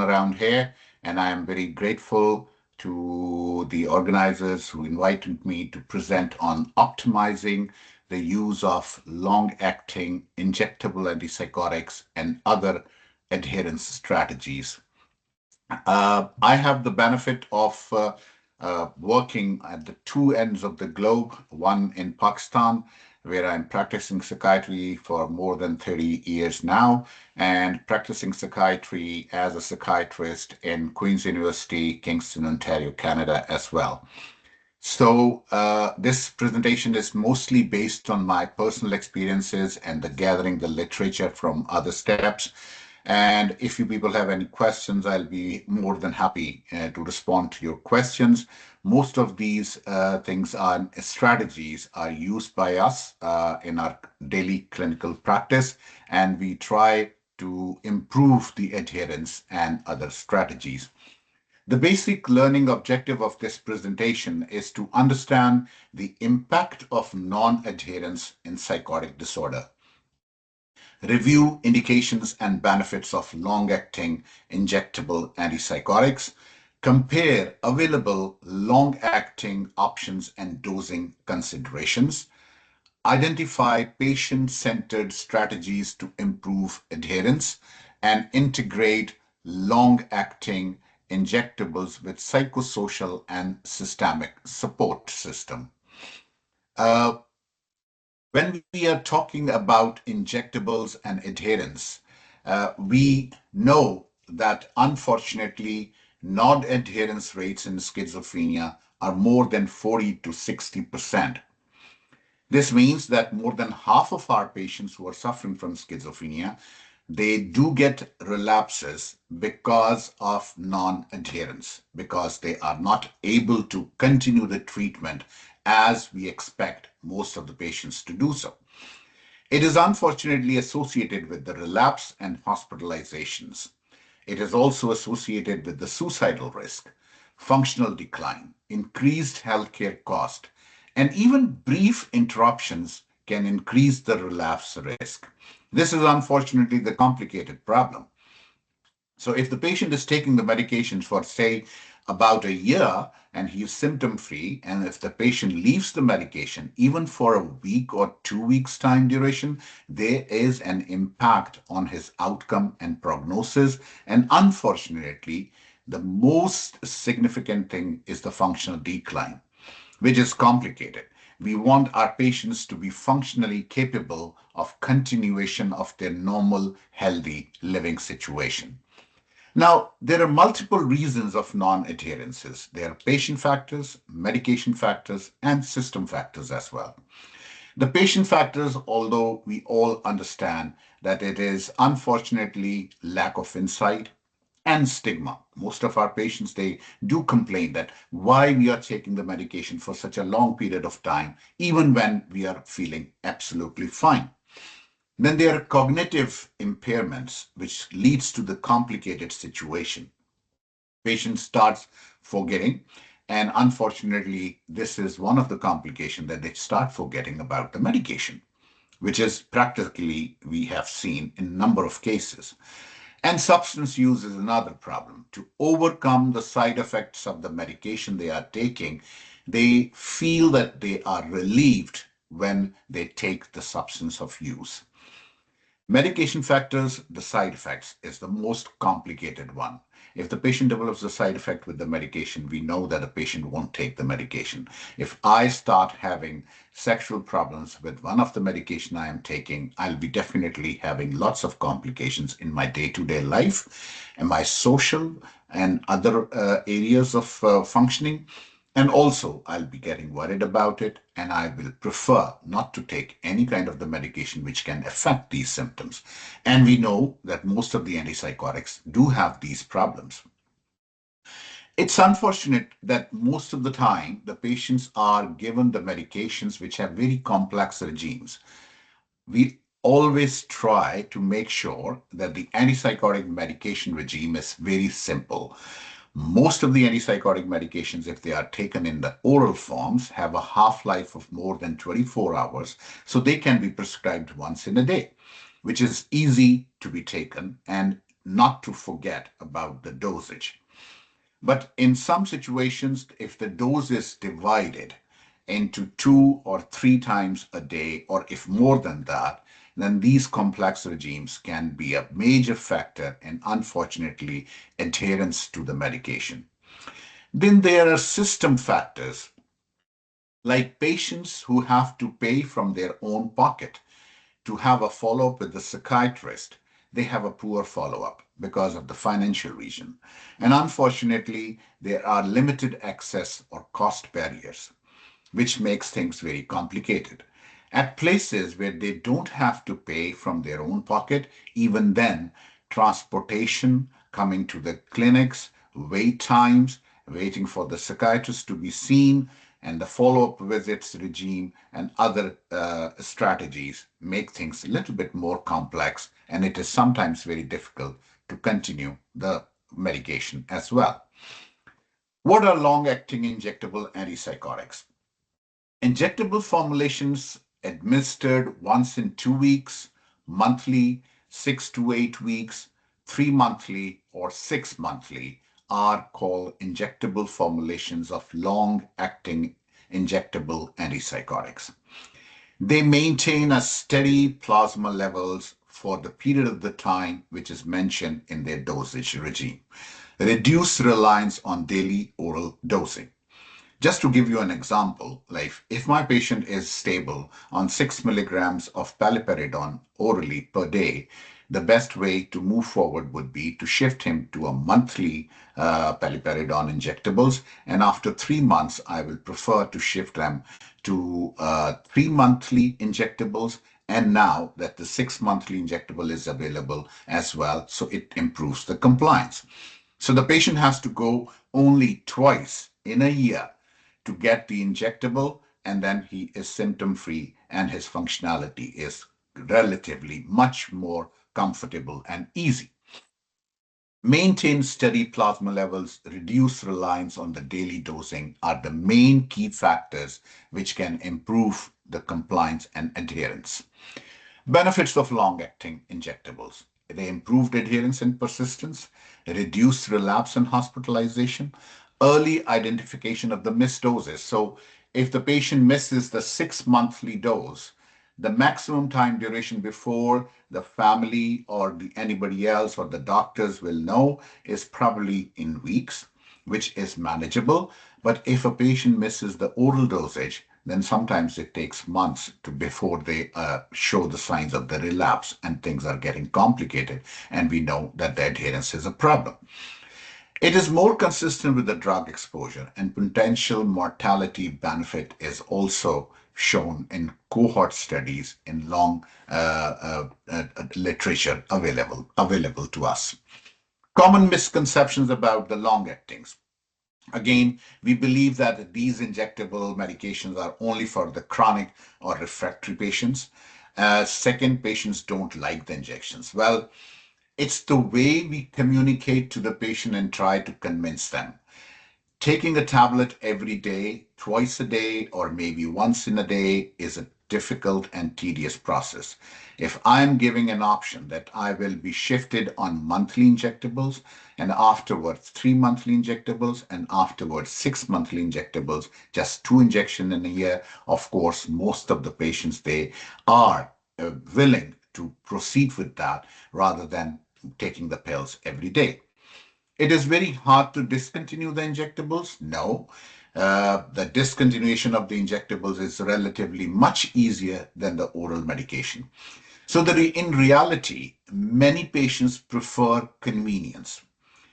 around here, and I am very grateful to the organizers who invited me to present on optimizing the use of long-acting injectable antipsychotics and other adherence strategies. I have the benefit of working at the two ends of the globe, one in Pakistan, where I'm practicing psychiatry for more than 30 years now, and practicing psychiatry as a psychiatrist in Queen's University, Kingston, Ontario, Canada as well. So, this presentation is mostly based on my personal experiences and the gathering the literature from other steps. And if you people have any questions, I'll be more than happy to respond to your questions. Most of these things are strategies are used by us in our daily clinical practice, and we try to improve the adherence and other strategies. The basic learning objective of this presentation is to understand the impact of non-adherence in psychotic disorder, review indications and benefits of long-acting injectable antipsychotics, compare available long-acting options and dosing considerations, identify patient-centered strategies to improve adherence, and integrate long-acting injectables with psychosocial and systemic support system. Uh, when we are talking about injectables and adherence, we know that unfortunately non-adherence rates in schizophrenia are more than 40 to 60%. This means that more than half of our patients who are suffering from schizophrenia, they do get relapses because of non-adherence, because they are not able to continue the treatment as we expect most of the patients to do so. It is unfortunately associated with the relapse and hospitalizations. It is also associated with the suicidal risk, functional decline, increased healthcare cost, and even brief interruptions can increase the relapse risk. This is unfortunately the complicated problem. So if the patient is taking the medications for, say, about a year and he is symptom free, and if the patient leaves the medication, even for a week or 2 weeks time duration, there is an impact on his outcome and prognosis. And unfortunately, the most significant thing is the functional decline, which is complicated. We want our patients to be functionally capable of continuation of their normal, healthy living situation. Now, there are multiple reasons of non-adherences. There are patient factors, medication factors, and system factors as well. The patient factors, although we all understand that it is unfortunately lack of insight and stigma. Most of our patients, they do complain that why we are taking the medication for such a long period of time, even when we are feeling absolutely fine. Then there are cognitive impairments, which leads to the complicated situation. Patient starts forgetting, and unfortunately, this is one of the complications that they start forgetting about the medication, which is practically we have seen in a number of cases. And substance use is another problem. To overcome the side effects of the medication they are taking, they feel that they are relieved when they take the substance of use. Medication factors, the side effects is the most complicated one. If the patient develops a side effect with the medication, we know that the patient won't take the medication. If I start having sexual problems with one of the medication I am taking, I'll be definitely having lots of complications in my day-to-day life and my social and other areas of functioning. And also, I'll be getting worried about it, and I will prefer not to take any kind of the medication which can affect these symptoms. And we know that most of the antipsychotics do have these problems. It's unfortunate that most of the time the patients are given the medications which have very complex regimes. We always try to make sure that the antipsychotic medication regime is very simple. Most of the antipsychotic medications, if they are taken in the oral forms, have a half-life of more than 24 hours, so they can be prescribed once in a day, which is easy to be taken and not to forget about the dosage. But in some situations, if the dose is divided into 2 or 3 times a day, or if more than that, then these complex regimes can be a major factor in, unfortunately, adherence to the medication. Then there are system factors like patients who have to pay from their own pocket to have a follow up with the psychiatrist. They have a poor follow up because of the financial reason. And unfortunately, there are limited access or cost barriers, which makes things very complicated. At places where they don't have to pay from their own pocket, even then, transportation, coming to the clinics, wait times, waiting for the psychiatrist to be seen, and the follow up visits regime and other strategies make things a little bit more complex, and it is sometimes very difficult to continue the medication as well. What are long acting injectable antipsychotics? Injectable formulations administered once in 2 weeks, monthly, 6 to 8 weeks, 3 monthly, or 6 monthly are called injectable formulations of long acting injectable antipsychotics. They maintain a steady plasma levels for the period of the time which is mentioned in their dosage regime. Reduce reliance on daily oral dosing. Just to give you an example, like if my patient is stable on 6 milligrams of paliperidone orally per day, the best way to move forward would be to shift him to a monthly paliperidone injectables. And after 3 months, I will prefer to shift them to 3 monthly injectables. And now that the 6 monthly injectable is available as well, so it improves the compliance. So the patient has to go only twice in a year to get the injectable, and then he is symptom free and his functionality is relatively much more comfortable and easy. Maintain steady plasma levels, reduce reliance on the daily dosing are the main key factors which can improve the compliance and adherence. Benefits of long acting injectables: they improved adherence and persistence, reduced relapse and hospitalization, early identification of the missed doses. So, if the patient misses the 6 monthly dose, the maximum time duration before the family or anybody else or the doctors will know is probably in weeks, which is manageable. But if a patient misses the oral dosage, then sometimes it takes months to before they show the signs of the relapse and things are getting complicated, and we know that the adherence is a problem. It is more consistent with the drug exposure, and potential mortality benefit is also shown in cohort studies in long literature available to us. Common misconceptions about the long actings. Again, we believe that these injectable medications are only for the chronic or refractory patients. Second, patients don't like the injections. Well, it's the way we communicate to the patient and try to convince them. Taking a tablet every day, twice a day, or maybe once in a day is a difficult and tedious process. If I'm giving an option that I will be shifted on monthly injectables and afterwards 3 monthly injectables and afterwards 6 monthly injectables, just 2 injections in a year, of course, most of the patients they are willing to proceed with that rather than taking the pills every day. It is very hard to discontinue the injectables. No. The discontinuation of the injectables is relatively much easier than the oral medication. So that in reality, many patients prefer convenience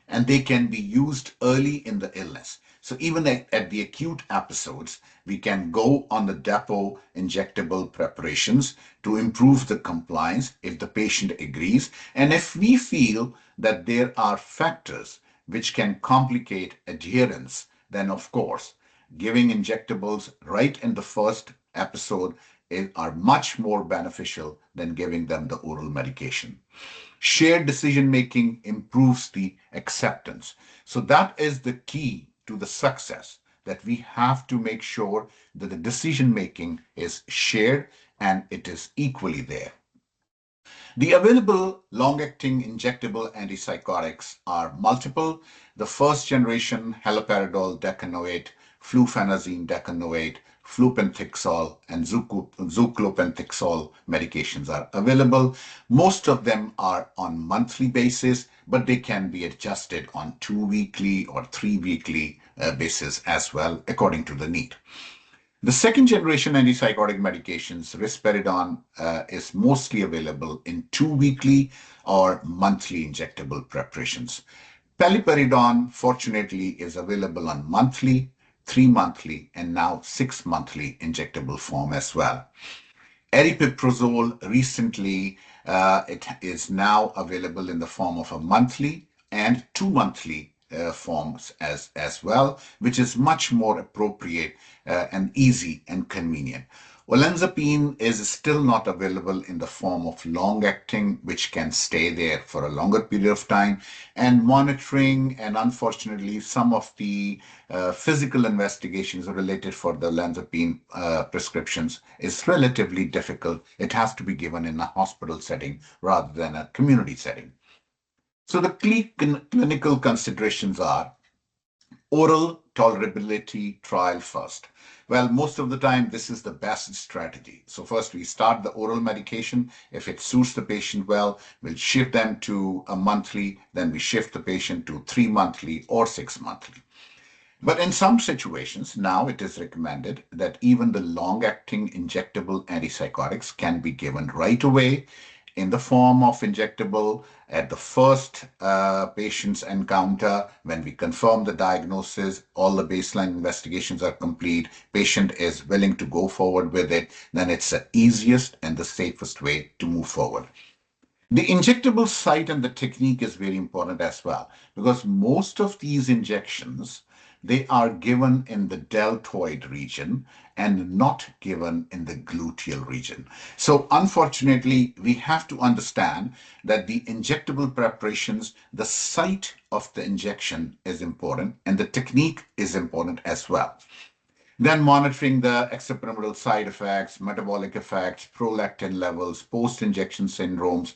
and they can be used early in the illness. So even at the acute episodes, we can go on the depot injectable preparations to improve the compliance if the patient agrees. And if we feel that there are factors which can complicate adherence, then of course, giving injectables right in the first episode are much more beneficial than giving them the oral medication. Shared decision making improves the acceptance. So that is the key to the success, that we have to make sure that the decision making is shared and it is equally there. The available long-acting injectable antipsychotics are multiple. The first generation haloperidol decanoate, fluphenazine decanoate, flupentixol, and zoclopentixol medications are available. Most of them are on monthly basis, but they can be adjusted on 2 weekly or 3 weekly basis as well, according to the need. The second generation antipsychotic medications, risperidone, is mostly available in 2 weekly or monthly injectable preparations. Paliperidone, fortunately, is available on monthly, 3 monthly, and now 6 monthly injectable form as well. Aripiprazole recently, it is now available in the form of a monthly and 2 monthly forms as well, which is much more appropriate and easy and convenient. Olanzapine is still not available in the form of long acting, which can stay there for a longer period of time. And monitoring, and unfortunately, some of the physical investigations related for the olanzapine prescriptions is relatively difficult. It has to be given in a hospital setting rather than a community setting. So the clinical considerations are oral tolerability trial first. Well, most of the time, this is the best strategy. So first, we start the oral medication. If it suits the patient well, we'll shift them to a monthly, then we shift the patient to 3 monthly or 6 monthly. But in some situations, now it is recommended that even the long-acting injectable antipsychotics can be given right away in the form of injectable at the first patient's encounter. When we confirm the diagnosis, all the baseline investigations are complete, patient is willing to go forward with it, then it's the easiest and the safest way to move forward. The injectable site and the technique is very important as well, because most of these injections, they are given in the deltoid region and not given in the gluteal region. So unfortunately, we have to understand that the injectable preparations, the site of the injection is important and the technique is important as well. Then monitoring the extrapyramidal side effects, metabolic effects, prolactin levels, post-injection syndromes,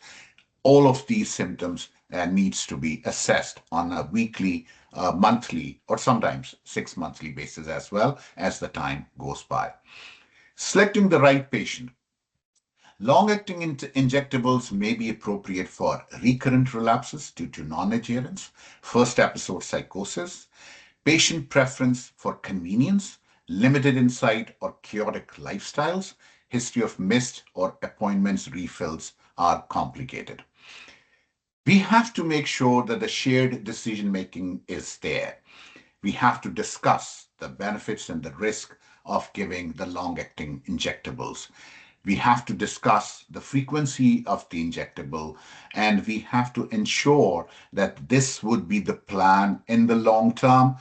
all of these symptoms needs to be assessed on a weekly, monthly, or sometimes 6 monthly basis as well as the time goes by. Selecting the right patient. Long-acting injectables may be appropriate for recurrent relapses due to non-adherence, first episode psychosis, patient preference for convenience, limited insight or chaotic lifestyles, history of missed or appointments refills are complicated. We have to make sure that the shared decision making is there. We have to discuss the benefits and the risk of giving the long acting injectables. We have to discuss the frequency of the injectable, and we have to ensure that this would be the plan in the long term.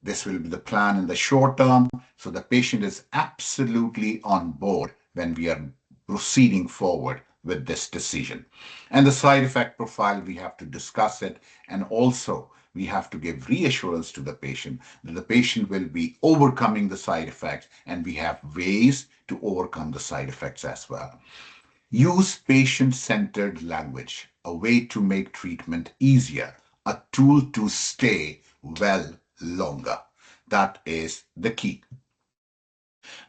This will be the plan in the short term. So the patient is absolutely on board when we are proceeding forward with this decision. And the side effect profile, we have to discuss it. And also, we have to give reassurance to the patient that the patient will be overcoming the side effects, and we have ways to overcome the side effects as well. Use patient-centered language, a way to make treatment easier, a tool to stay well longer. That is the key.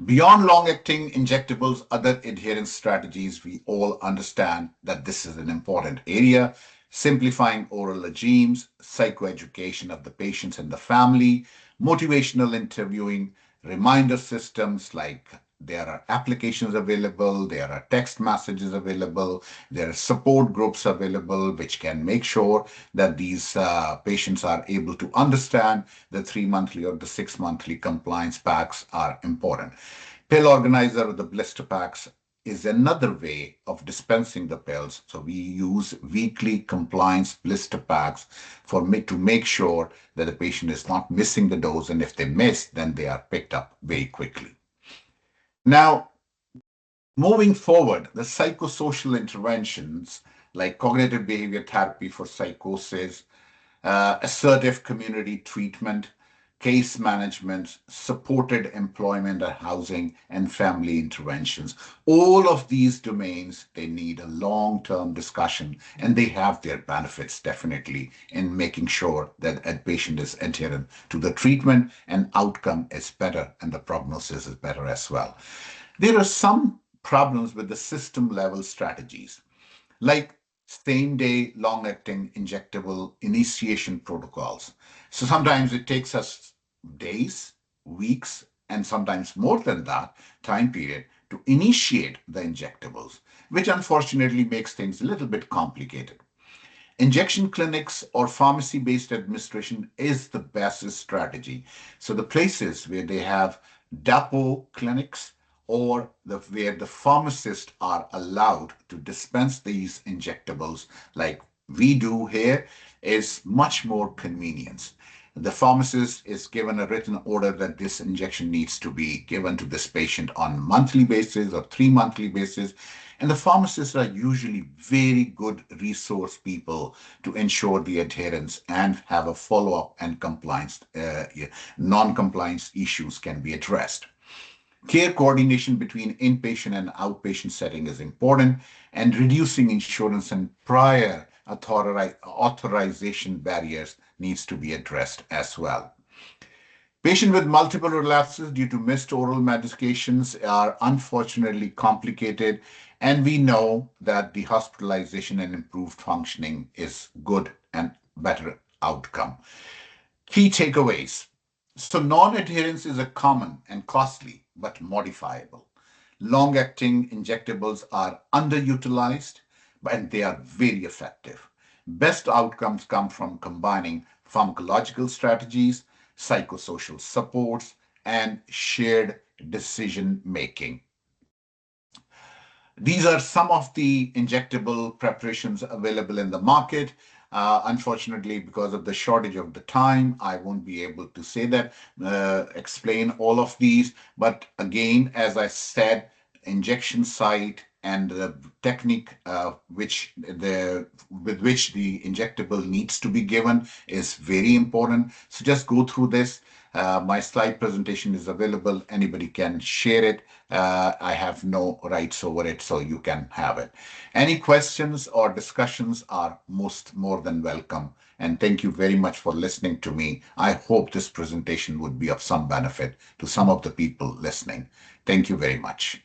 Beyond long-acting injectables, other adherence strategies, we all understand that this is an important area. Simplifying oral regimes, psychoeducation of the patients and the family, motivational interviewing, reminder systems like there are applications available, there are text messages available, there are support groups available, which can make sure that these patients are able to understand the 3 monthly or the 6 monthly compliance packs are important. Pill organizer or the blister packs is another way of dispensing the pills. So we use weekly compliance blister packs to make sure that the patient is not missing the dose, and if they miss, then they are picked up very quickly. Now, moving forward, the psychosocial interventions like cognitive behavior therapy for psychosis, assertive community treatment case management, supported employment and housing, and family interventions. All of these domains, they need a long-term discussion, and they have their benefits definitely in making sure that a patient is adherent to the treatment and outcome is better and the prognosis is better as well. There are some problems with the system level strategies like same day long acting injectable initiation protocols. So sometimes it takes us days, weeks, and sometimes more than that time period to initiate the injectables, which unfortunately makes things a little bit complicated. Injection clinics or pharmacy based administration is the best strategy. So the places where they have depot clinics or where the pharmacists are allowed to dispense these injectables like we do here is much more convenience. The pharmacist is given a written order that this injection needs to be given to this patient on monthly basis or 3 monthly basis. And the pharmacists are usually very good resource people to ensure the adherence and have a follow-up and compliance, yeah, non-compliance issues can be addressed. Care coordination between inpatient and outpatient setting is important, and reducing insurance and prior authorization barriers needs to be addressed as well. Patients with multiple relapses due to missed oral medications are unfortunately complicated, and we know that the hospitalization and improved functioning is good and better outcome. Key takeaways. So, non adherence is a common and costly but modifiable. Long acting injectables are underutilized, and they are very effective. Best outcomes come from combining pharmacological strategies, psychosocial supports, and shared decision making. These are some of the injectable preparations available in the market. Unfortunately, because of the shortage of the time, I won't be able to say that, explain all of these. But again, as I said, injection site and the technique with which the injectable needs to be given is very important. So just go through this. My slide presentation is available. Anybody can share it. I have no rights over it, so you can have it. Any questions or discussions are most more than welcome. And thank you very much for listening to me. I hope this presentation would be of some benefit to some of the people listening. Thank you very much.